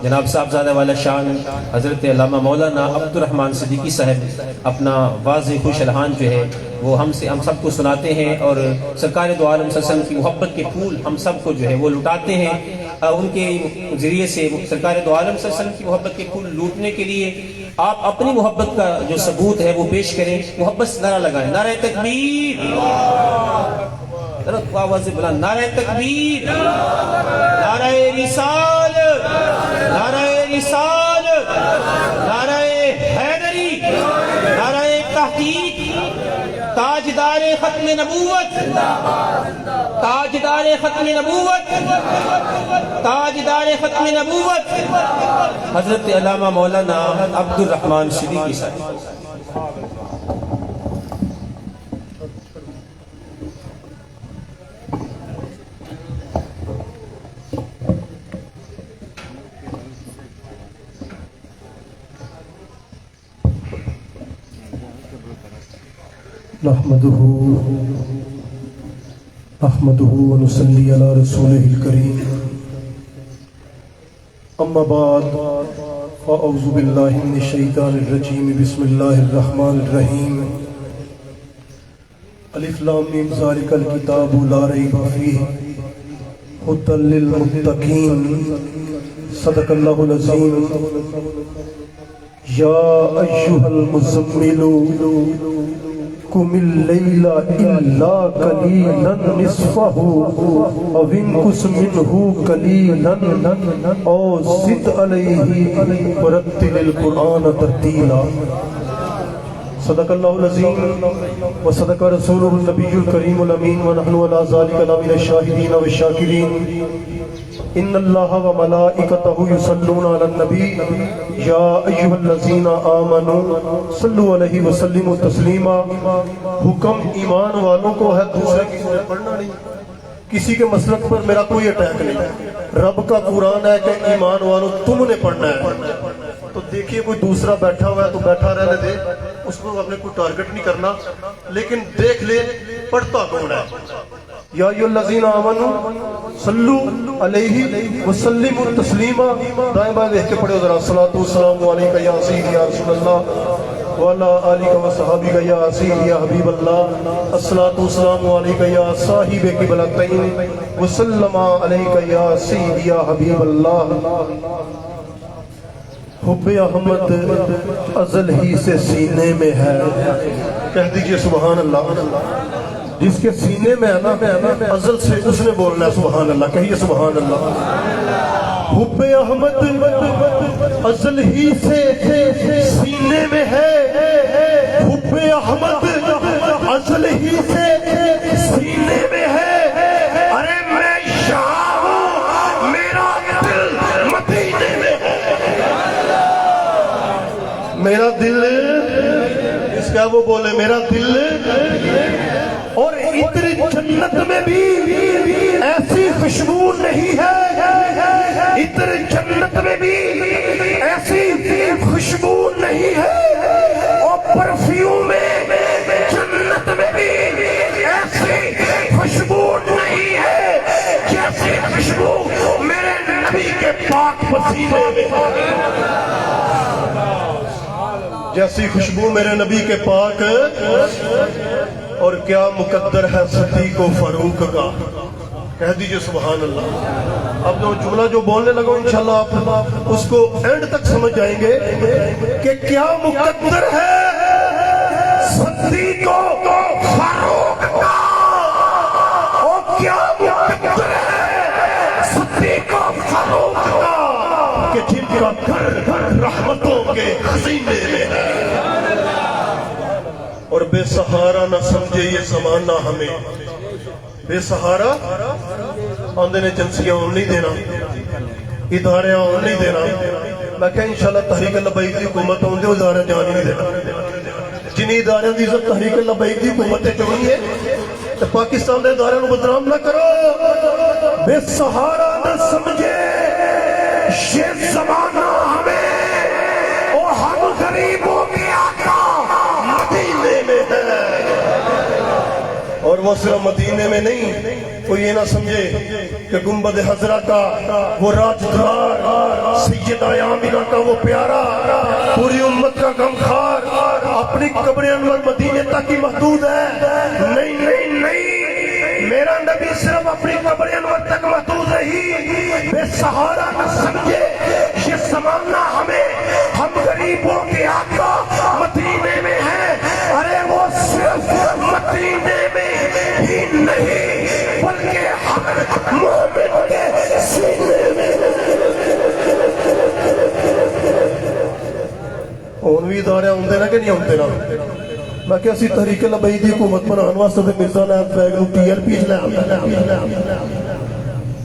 جناب صاحبزادہ والا شان حضرت علامہ مولانا عبدالرحمن صدیقی صاحب اپنا واضح خوش الحان جو ہے وہ ہم سب کو سناتے ہیں، اور سرکار دو عالم صلی اللہ علیہ وسلم کی محبت کے پھول ہم سب کو جو ہے وہ لٹاتے ہیں۔ ان کے ذریعے سے سرکار دو عالم صلی اللہ علیہ وسلم کی محبت کے پھول لوٹنے کے لیے آپ اپنی محبت کا جو ثبوت ہے وہ پیش کریں، محبت سے نعرہ لگائیں، نعرہ تکبیر، آواز بلند، نعرہ تکبیر، نعرہ رسالت، نعرہ رسالت، نعرہ حیدری، نعرہ تحقیق، تاجدار ختم نبوت، تاجدار ختم نبوت، تاجدار ختم نبوت حضرت علامہ مولانا عبدالرحمن صدیقی صاحب۔ نحمده ونصلي على رسوله الكريم، اما بعد فاعوذ بالله من الشيطان الرجيم، بسم الله الرحمن الرحيم، الف لام میم ذلك الكتاب لا ريب فيه هدى للمتقين، صدق الله العظيم۔ يا أيها المزمل قم الليل إلا قليلا نصفه أو انقص منه قليلا أو زد عليه ورتل القرآن ترتيلا، صدق الله العظيم وصدق رسوله النبي الكريم الأمين، ونحن على ذلك لمن الشاهدين والشاكرين۔ ان اللہ وملائکتہ یصلون علی النبی یا ایھا الذین آمنوا صلوا علیہ وسلموا تسلیما۔ حکم ایمان والوں کو ہے، دوسرے کسی نے پڑھنا نہیں، کسی کے مسلک پر میرا کوئی اٹیک نہیں۔ رب کا قرآن ہے کہ ایمان والوں تم نے پڑھنا ہے، تو دیکھیے کوئی دوسرا بیٹھا ہوا ہے تو بیٹھا رہنے دے، اس کو اپنے کوئی ٹارگٹ نہیں کرنا، لیکن دیکھ لے پڑھتا کون ہے۔ یا ایھا الذین آمنوا صلوا علیہ وسلموا تسلیما، دائیں بائیں دیکھ کے پڑھو ذرا، الصلاۃ والسلام علیک یا سیدی یا رسول اللہ وعلی آلک وصحبہ یا سیدی یا حبیب اللہ، الصلاۃ والسلام علیک یا صاحب قبلتین وسلم علیک یا سیدی یا حبیب اللہ۔ حب احمد ازل ہی سے سینے میں ہے، کہہ دیجئے سبحان اللہ۔ جس کے سینے میں ہے نا ازل سے، اس نے بولنا ہے سبحان اللہ، کہیے سبحان اللہ۔ حب احمد ازل ہی سے سینے میں ہے، حب احمد ازل ہی سے سینے میں ہے، ارے میں یہاں ہوں میرا دل مدینے میں ہے، میرا دل، اس کا وہ بولے میرا دل، اور ادھر جنت میں بھی ایسی خوشبو نہیں ہے، ادھر جنت میں بھی ایسی خوشبو نہیں ہے، اور پرفیوم میں جنت میں بھی ایسی خوشبو نہیں ہے جیسی خوشبو میرے نبی کے پاک پسینے میں، جیسی خوشبو میرے نبی کے پاک۔ اور کیا مقدر ہے صدیق و فاروق کا، کہہ دیجئے سبحان اللہ۔ اب جو جملہ جو بولنے لگا انشاءاللہ آپ اس کو اینڈ تک سمجھ جائیں گے کہ کیا مقدر ہے صدیق و فاروق کا، اور کیا مقدر ہے صدیق و فاروق کا، کہ جن کا گھر رحمتوں کے خزینے میں ہے، اور بے سہارا نہ سمجھے یہ زمانہ ہمیں، بے سہارا آندے نے جنسیاں ہوں نہیں دینا، ادارے ہوں نہیں دینا۔ میں کہا انشاءاللہ تحریک لبیک دی حکومت ہوں دے ادارے جان نہیں دینا، جنہی ادارے دی عزت تحریک لبیک دی حکومت چونی ہے، تو پاکستان دے ادارے نو بدنام نہ کرو۔ بے سہارا نہ سمجھے یہ زمانہ ہمیں، اور ہم غریبوں کے آقا مدینے میں ہے، اور وہ صرف مدینے میں نہیں، کوئی یہ نہ سمجھے کہ گنبد حضرہ کا وہ راجدار، سیدہ آمینہ کا وہ پیارا، پوری امت کا غمخوار اپنی قبر انور مدینے تک ہی محدود ہے؟ نہیں نہیں نہیں، میرا نبی صرف اپنی قبر انور تک محدود نہیں، بے سہارا نہ سمجھے یہ زمانہ ہمیں، ہم غریبوں کے آقا مدینے میں ہیں۔ ارے وہ صرف مدینے میں ہی نہیں بلکہ ہر مومن کے سینے میں۔ ہون بھی ادارے آتے نا کہ نہیں آتے نا؟ میں کہ اسی تحریک لبئی دی حکومت بنانے واسطے تے مرزا نیت بیگ نو ٹی ایل پی لے آتا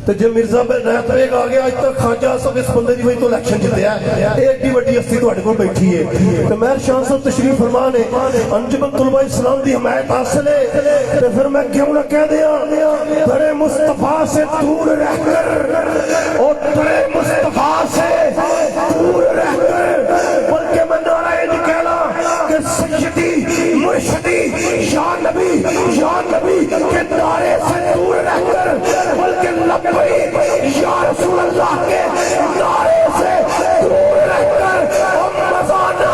تے جے مرزا نیت بیگ آ گیا، اج تک خواجہ صاحب اس بندے دی وجہ تو الیکشن جتیا ہے، ایک دی وڈی ہستی تہاڈے کول بیٹھی ہے تے مہر شاہ صاحب تشریف فرما نے انجمن طلباء اسلام دی حمایت حاصل ہے تے پھر میں کیوں نہ کہہ دیاں درے مصطفیٰ سے دور رہ کر، اور درے مصطفیٰ سے دور رہ کر، بلکہ میں نعرہ یہ کہنا کہ سیدی مرشدی یا نبی کے نعرے سے دور رہ کر، بلکہ لبیک یا رسول اللہ کے نعرے سے دور رہ کر، اور مزہ نہ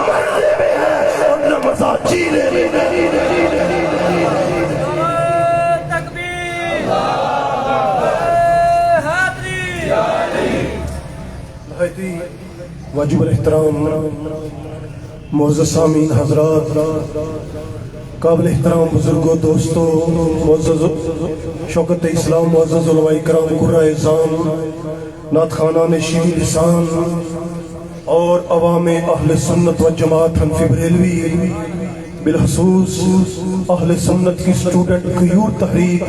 مرنے میں ہے اور نہ مزہ جینے میں۔ تکبیر، حاضری، واجب الاحترام معزز سامعین حضرات، قابل احترام بزرگوں، دوستوں، معزز شوکت اسلام، معزز علماء کرام، قرۂ اعظام، نعت خوانان شیریں لسان اور عوام اہل سنت و جماعت حنفی بریلوی، بالخصوص اہل سنت کی اسٹوڈنٹ غیور تحریک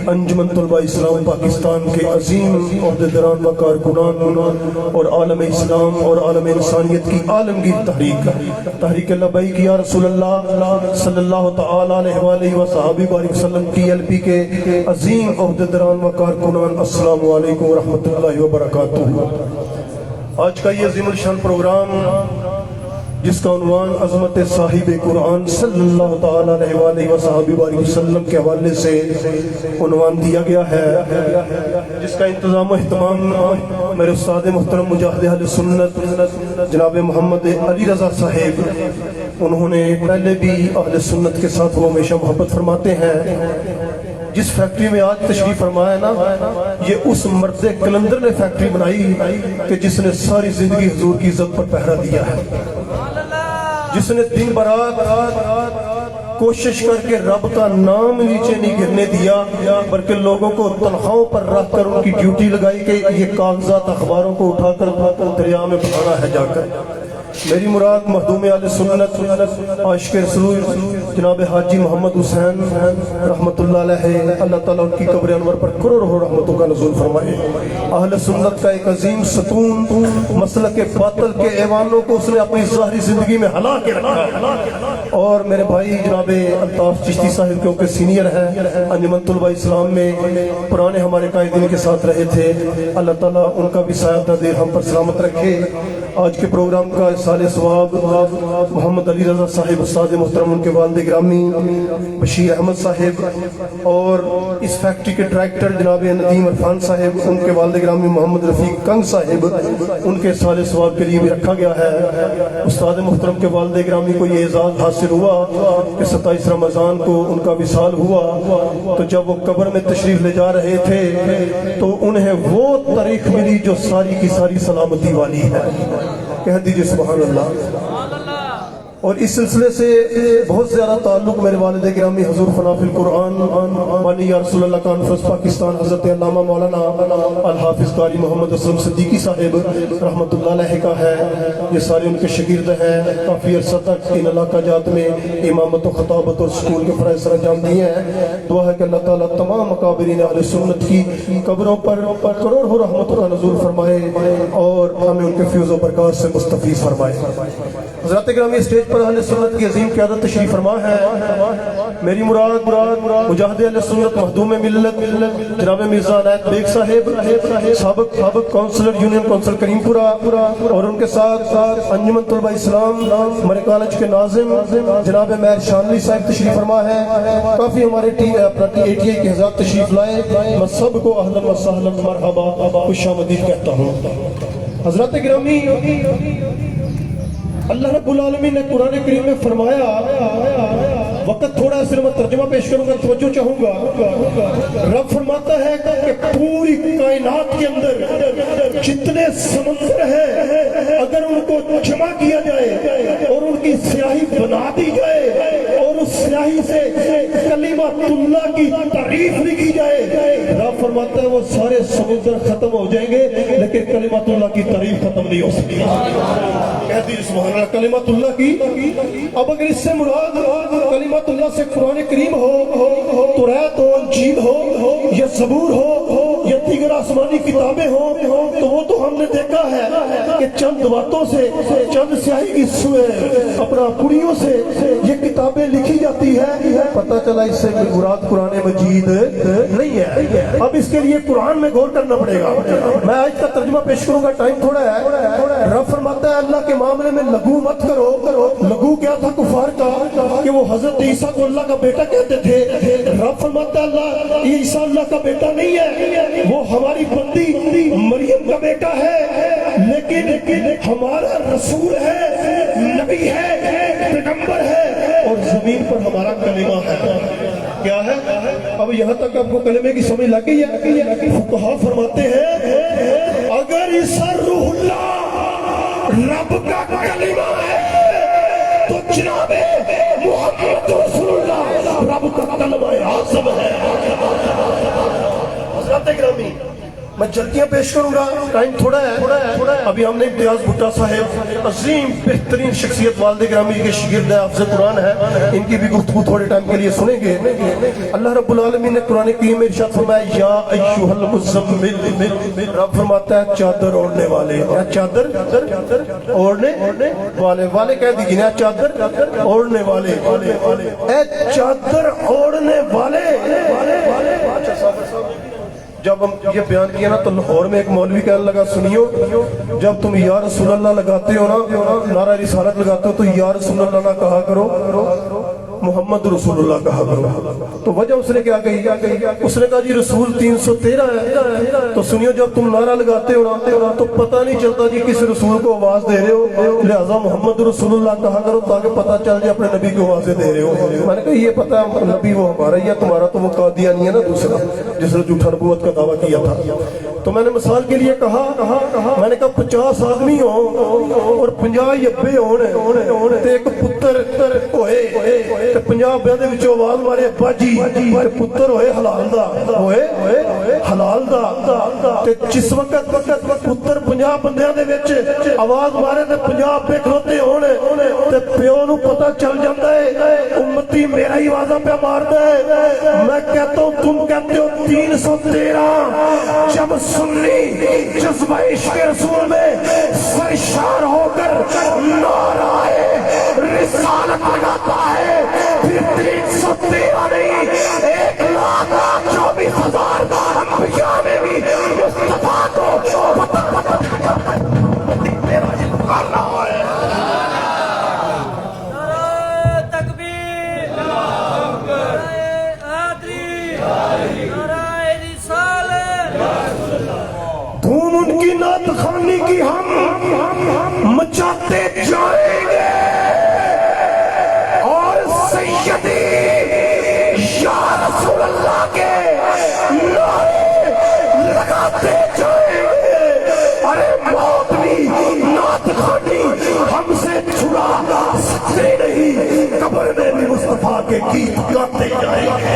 انجمن طلباء اسلام پاکستان کے عظیم عہدیداران و کارکنان اور عالم اسلام اور عالم انسانیت کی عالمگیر تحریک لبیک یا رسول اللہ صلی اللہ تعالی علیہ وآلہ وصحبہ وسلم ٹی ایل پی کے عظیم عہدیداران و کارکنان، السلام علیکم ورحمۃ اللہ وبرکاتہ۔ آج کا یہ عظیم الشان پروگرام جس کا عنوان عظمت صاحب قرآن صلی اللہ تعالی علیہ وآلہ وصحبہ وسلم کے حوالے سے عنوان دیا گیا ہے، جس کا انتظام و اہتمام میرے استاد محترم مجاہد اہل سنت جناب محمد علی رضا صاحب، انہوں نے پہلے بھی اہل سنت کے ساتھ وہ ہمیشہ محبت فرماتے ہیں۔ جس فیکٹری میں آج تشریف فرمایا نا، یہ اس مرد کلندر نے فیکٹری بنائی کہ جس نے ساری زندگی حضور کی عزت پر پہرا دیا ہے، جس نے دن برات کوشش کر کے رب کا نام نیچے نہیں گرنے دیا، بلکہ لوگوں کو تنخواہوں پر رکھ کر ان کی ڈیوٹی لگائی کہ یہ کاغذات اخباروں کو اٹھا کر دریا میں بہانا ہے جا کر۔ میری مراد مخدوم اہل سنت عاشق رسول جناب حاجی محمد حسین رحمت اللہ علیہ، اللہ تعالیٰ ان کی قبر انور پر کروڑوں رحمتوں کا نزول فرمائے۔ اہل سنت کا ایک عظیم ستون، مسلک باطل کے ایوانوں کو اس نے اپنی ظاہری زندگی میں ہلا کے رکھا، اور میرے بھائی جناب الطاف چشتی صاحب کیونکہ سینئر ہیں انجمن طلباء اسلام میں، پرانے ہمارے قائدین کے ساتھ رہے تھے، اللہ تعالیٰ ان کا بھی سایہ دیر ہم پر سلامت رکھے۔ آج کے پروگرام کا سال ثواب محمد علی رضا صاحب استاد محترم، ان کے والد گرامی بشیر احمد صاحب، اور اس فیکٹری کے ڈائریکٹر جناب ندیم عرفان صاحب، ان کے والد گرامی محمد رفیق کنگ صاحب، ان کے سال ثواب کے لیے بھی رکھا گیا ہے۔ استاد محترم کے والد گرامی کو یہ اعزاز حاصل ہوا کہ 27 رمضان کو ان کا وصال ہوا، تو جب وہ قبر میں تشریف لے جا رہے تھے تو انہیں وہ تاریخ ملی جو ساری کی ساری سلامتی والی ہے، کہہ دیجئے سبحان اللہ۔ اور اس سلسلے سے بہت زیادہ تعلق میرے والد گرامی حضور فنا فی القرآن بانی یا رسول اللہ کانفرنس پاکستان حضرت علامہ مولانا الحافظ قاری محمد اسلم صدیقی صاحب رحمت اللہ علیہ کا ہے۔ یہ سارے ان کے شاگرد ہیں، کافی عرصہ تک ان علاقہ جات میں امامت و خطابت اور سکول کے فرائض سر انجام دیے ہیں۔ دعا ہے کہ اللہ تعالیٰ تمام مقابرین اہل سنت کی قبروں پر کروڑوں رحمتوں کا نزول فرمائے اور ہمیں ان کے فیض و برکات سے مستفیض فرمائے۔ حضرات گرامی اسٹیج پر اہل سنت کی عظیم قیادت تشریف فرما ہے. میری مراد مجاہد اہل سنت مخدوم ملت جناب مرزا عنایت بیگ صاحب سابق کونسلر یونین کونسل کریم پورہ اور ان کے ساتھ انجمن طلبہ اسلام ہمارے کالج کے ناظم جناب مہر شانوی صاحب تشریف فرما ہے. کافی ہمارے اپنا ATI کے حضرات تشریف لائے. میں سب کو اہلا و سہلا مرحبا خوش آمدید کہتا ہوں. حضرات گرامی اللہ رب العالمین نے قرآن کریم میں فرمایا, وقت تھوڑا ہے صرف میں ترجمہ پیش کروں گا, توجہ چاہوں گا. رب فرماتا ہے کہ پوری کائنات کے اندر جتنے سمندر ہیں اگر ان کو جمع کیا جائے اور ان کی سیاہی بنا دی جائے اور اس سیاہی سے کلمۃ اللہ کی تعریف لکھی جائے, رب فرماتا ہے وہ سارے سمندر ختم ہو جائیں گے لیکن کلمۃ اللہ کی تعریف ختم نہیں ہو سکتی. کہتی سبحان اللہ کلمۃ اللہ کی. اب اگر اس سے مراد کلمۃ اللہ سے قرآن کریم ہو, توریت ہو, انجیل ہو یا زبور ہو یا دیگر آسمانی کتابیں ہوں تو وہ تو ہم نے دیکھا ہے کہ چند باتوں سے چند سیاہی کی اپنا پڑیوں سے یہ کتابیں لکھی جاتی ہے. پتہ چلا اس سے مراد قرآن مجید نہیں ہے. اب اس کے لیے قرآن میں غور کرنا پڑے گا. میں آج کا ترجمہ پیش کروں گا, ٹائم تھوڑا ہے. رب فرماتا ہے اللہ کے معاملے میں لغو مت کرو. لغو کیا تھا کفار کا کہ وہ حضرت عیسیٰ کو اللہ کا بیٹا کہتے تھے. رب فرماتا ہے اللہ یہ عیسیٰ اللہ کا بیٹا نہیں ہے, وہ ہماری بندی مریم کا بیٹا ہے, لیکن ہمارا رسول ہے, نبی ہے, پیغمبر ہے اور زمین پر ہمارا کلمہ ہے. کیا ہے؟ اب یہاں تک آپ کو کلمے کی سمجھ لگ گئی ہے. فقہا فرماتے ہیں اگر عیسیٰ روح اللہ رب کا کلمہ ہے تو جناب محمد رسول اللہ رب کا کلمہ اعظم ہے. حضرات گرامی میں جلدیاں پیش کروں گا, ٹائم تھوڑا ہے. ابھی ہم نے امتیاز بھٹا صاحب عظیم بہترین شخصیت والد گرامی کے شاگرد حافظ قرآن ہے, ان کی بھی گفتگو تھوڑے ٹائم کے لیے سنیں گے. اللہ رب العالمین نے قرآن کریم میں ارشاد فرمایا یا ایھا المزمل, رب فرماتا ہے چادر اوڑھنے والے. یا چادر اوڑھنے والے کہہ دیجیے نا, چادر اوڑھنے والے. اے چادر اوڑھنے والے. جب ہم یہ بیان کیا نا تو لاہور میں ایک مولوی کہنے لگا سنیو, جب تم یا رسول اللہ لگاتے ہو نا, نعرہ رسالت لگاتے ہو تو یا رسول اللہ نہ کہا کرو, محمد رسول اللہ کہا کرو. تو وجہ اس نے کیا کہی, اس نے کہا جی رسول 313 ہے. تو سنیو جب تم نعرہ لگاتے ہو نا تو پتہ نہیں چلتا جی کس رسول کو آواز دے رہے ہو, لہذا محمد رسول اللہ کہا کرو تاکہ پتہ چل جائے اپنے نبی کو آوازیں دے رہے ہو. میں نے کہا یہ پتہ ہے نبی وہ ہمارا ہی ہے, تمہارا تو وہ قادیانی ہے نا دوسرا جس نے جھوٹا نبوت کا دعویٰ کیا تھا. تو میں نے مثال کے لیے کہا, میں نے کہا 50 آدمی ہوں اور 50 یبے ہونے تے ایک پتر ہوئے تے 50 بیادے وچوں آواز مارے باجی تے پتر ہوئے حلال دا تے جس وقت پتر 50 بندیاں دے وچ آواز مارے تے 50 پہ کھلوتے ہونے تے پیو نو پتہ چل جاتا ہے امتی میرا ہی آوازاں پہ ماردا ہے. میں کہتا ہوں تم کہتے ہو 313, جب سنی جذبہ عشق رسول میں سرشار ہو کر نعرہ رسالت لگاتا ہے پھر 313 نہیں 1,24,000 انبیاء میں بھی مصطفیٰ کو پتہ میرا یہ پکار رہا ہے. دھوم ان کی نعت خوانی کی ہم مچاتے جائیں گے اور سیدی یا رسول اللہ کے نعرے لگاتے جائیں گے. ارے موت بھی نعت خوانی ہم سے چھڑا سکتے نہیں, قبر میں بھی مصطفیٰ کے گیت گاتے جائیں گے.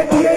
ATI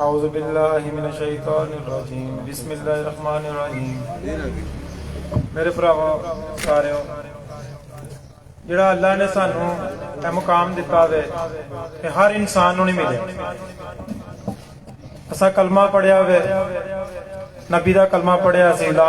أعوذ باللہ من الشیطان الرجیم بسم اللہ الرحمن الرحیم میرے ਭਰਾਵੋ ਸਾਰਿਓ ਜਿਹੜਾ ਅੱਲਾ ਨੇ ਸਾਨੂੰ ਇਹ ਮੁਕਾਮ ਦਿੱਤਾ ਵੇ ਇਹ ਹਰ ਇਨਸਾਨ ਨੂੰ ਨਹੀਂ ਮਿਲਿਆ ਅਸਾਂ ਕਲਮਾ ਪੜਿਆ ਵੇ ਨਬੀ ਦਾ ਕਲਮਾ ਪੜਿਆ ਸੀ ਲਾ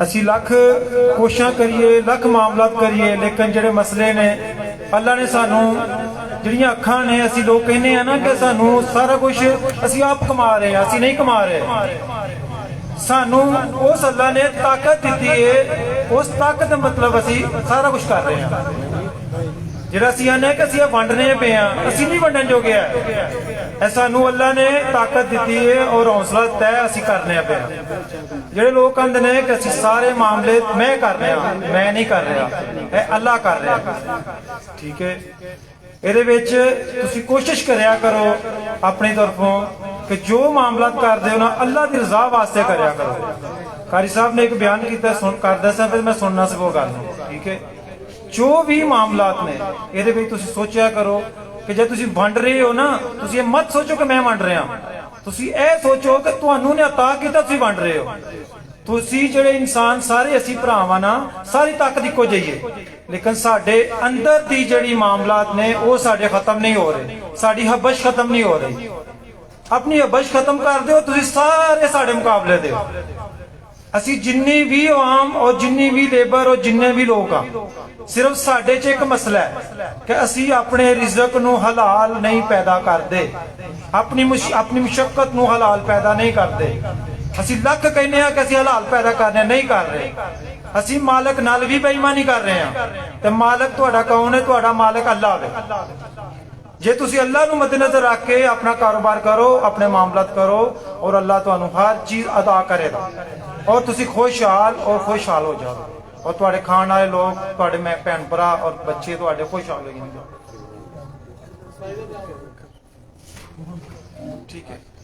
ਅਸੀਂ ਲੱਖ ਕੋਸ਼ਿਸ਼ਾਂ ਕਰੀਏ ਲੱਖ ਮਾਮਲਾਤ ਕਰੀਏ ਲੇਕਿਨ ਜਿਹੜੇ ਮਸਲੇ ਨੇ ਅੱਲਾ ਨੇ ਸਾਨੂੰ ਜਿਹੜੀਆਂ ਅੱਖਾਂ ਨੇ ਅਸੀਂ ਲੋਕ ਕਹਿੰਦੇ ਆ ਨਾ ਕਿ ਸਾਨੂੰ ਸਾਰਾ ਕੁਝ ਅਸੀਂ ਆਪ ਕਮਾ ਰਹੇ ਹਾਂ ਅਸੀਂ ਨਹੀਂ ਕਮਾ ਰਹੇ ਸਾਨੂੰ ਉਸ ਅੱਲਾ ਨੇ ਤਾਕਤ ਦਿੱਤੀ ਹੈ ਉਸ ਤਾਕਤ ਦਾ ਮਤਲਬ ਅਸੀਂ ਸਾਰਾ ਕੁਝ ਕਰ ਰਹੇ ਹਾਂ ਜਿਹੜਾ ਅਸੀਂ ਆਨੇ ਕਿ ਅਸੀਂ ਵੰਡਨੇ ਪਏ ਆ ਅਸੀਂ ਨਹੀਂ ਵੰਡਣ ਜੋਗੇ ਆ ਇਹ ਸਾਨੂੰ ਅੱਲਾ ਨੇ ਤਾਕਤ ਦਿੱਤੀ ਹੈ ਔਰ ਹੌਸਲਾ ਦਿੱਤਾ ਹੈ ਅਸੀਂ ਕਰਨੇ ਪਏ ਆ ਜਿਹੜੇ ਲੋਕ ਕਹਿੰਦੇ ਨੇ ਕਿ ਅਸੀਂ ਸਾਰੇ ਮਾਮਲੇ ਮੈਂ ਕਰ ਰਿਹਾ ਮੈਂ ਨਹੀਂ ਕਰ ਰਿਹਾ ਇਹ ਅੱਲਾ ਕਰ ਰਿਹਾ ਠੀਕ ਹੈ ਇਹਦੇ ਵਿੱਚ ਤੁਸੀਂ ਕੋਸ਼ਿਸ਼ ਕਰਿਆ ਕਰੋ ਆਪਣੀ ਤਰਫੋਂ ਕਿ ਜੋ ਮਾਮਲਾਤ ਕਰਦੇ ਹੋ ਨਾ ਅੱਲਾ ਦੀ ਰਜ਼ਾ ਵਾਸਤੇ ਕਰਿਆ ਕਰੋ ਕਾਰੀ ਸਾਹਿਬ ਨੇ ਇੱਕ ਬਿਆਨ ਕੀਤਾ ਸੁਣ ਕਰਦਾ ਸੀ ਫਿਰ ਮੈਂ ਸੁਣਨਾ ਸੀ ਉਹ ਗੱਲ ਠੀਕ ਹੈ ਜੋ ਵੀ ਮਾਮਲਾਤ ਨੇ ਇਹਦੇ ਵਿੱਚ ਤੁਸੀਂ ਸੋਚਿਆ ਕਰੋ ਕਿ ਜੇ ਤੁਸੀਂ ਵੰਡ ਰਹੇ ਹੋ ਨਾ ਤੁਸੀਂ ਇਹ ਮਤ ਸੋਚੋ ਕਿ ਮੈਂ ਵੰਡ ਰਿਹਾ ਤੁਸੀਂ ਇਹ ਸੋਚੋ ਕਿ ਤੁਹਾਨੂੰ ਨੇ ਅਤਾ ਕੀਤਾ ਤੁਸੀਂ ਵੰਡ ਰਹੇ ਹੋ ਤੁਸੀਂ ਜਿਹੜੇ ਇਨਸਾਨ ਸਾਰੇ ਅਸੀਂ ਭਰਾਵਾਂ ਨਾ ਸਾਰੀ ਤਾਕਤ ਇੱਕੋ ਜਿਹੀ ਹੈ ਲੇਕਿਨ ਸਾਡੇ ਅੰਦਰ ਦੀ ਜਿਹੜੀ ਮਾਮਲਾਤ ਨੇ ਉਹ ਸਾਡੇ ਖਤਮ ਨਹੀਂ ਹੋ ਰਹੇ ਸਾਡੀ ਹਬਸ਼ ਖਤਮ ਨਹੀਂ ਹੋ ਰਹੀ ਆਪਣੀ ਹਬਸ਼ ਖਤਮ ਕਰ ਦਿਓ ਤੁਸੀਂ ਸਾਰੇ ਸਾਡੇ ਮੁਕਾਬਲੇ ਦੇ ਅਸੀਂ ਜਿੰਨੀ ਵੀ ਆਵਾਮ ਔਰ ਜਿੰਨੀ ਵੀ ਲੇਬਰ ਔਰ ਜਿੰਨੇ ਵੀ ਲੋਕ ਆ ਸਿਰਫ ਸਾਡੇ 'ਚ ਇੱਕ ਮਸਲਾ ਹੈ ਕਿ ਅਸੀਂ ਆਪਣੇ ਰਿਜ਼ਕ ਨੂੰ ਹਲਾਲ ਨਹੀਂ ਪੈਦਾ ਕਰਦੇ ਆਪਣੀ ਮੁਸ਼ੱਕਤ ਨੂੰ ਹਲਾਲ ਪੈਦਾ ਨਹੀਂ ਕਰਦੇ ਅਸੀਂ ਲੱਖ ਕਹਿੰਦੇ ਆ ਕਿ ਅਸੀਂ ਹਲਾਲ ਪੈਦਾ ਕਰਨੇ ਨਹੀਂ ਕਰ ਰਹੇ ਅਸੀਂ ਮਾਲਕ ਨਾਲ ਵੀ ਬੇਈਮਾਨੀ ਕਰ ਰਹੇ ਹਾਂ ਤੇ ਮਾਲਕ ਤੁਹਾਡਾ ਕੌਣ ਹੈ ਤੁਹਾਡਾ ਮਾਲਕ ਅੱਲਾ ਹੈ ਜੇ ਤੁਸੀਂ ਅੱਲਾ ਨੂੰ ਮੱਦੇਨਜ਼ਰ ਰੱਖ ਕੇ ਆਪਣਾ ਕਾਰੋਬਾਰ ਕਰੋ ਆਪਣੇ ਮਾਮਲਾਤ ਕਰੋ ਔਰ ਅੱਲਾ ਤੁਹਾਨੂੰ ਹਰ ਚੀਜ਼ ਅਦਾ ਕਰੇਗਾ ਔਰ ਤੁਸੀਂ ਖੁਸ਼ਹਾਲ ਹੋ ਜਾਓਗੇ ਔਰ ਤੁਹਾਡੇ ਖਾਣ ਵਾਲੇ ਲੋਕ ਤੁਹਾਡੇ ਮੈਂ ਭੈਣ ਭਰਾ ਔਰ ਬੱਚੇ ਤੁਹਾਡੇ ਖੁਸ਼ਹਾਲ ਹੋ ਜਾਣਗੇ ਠੀਕ ਹੈ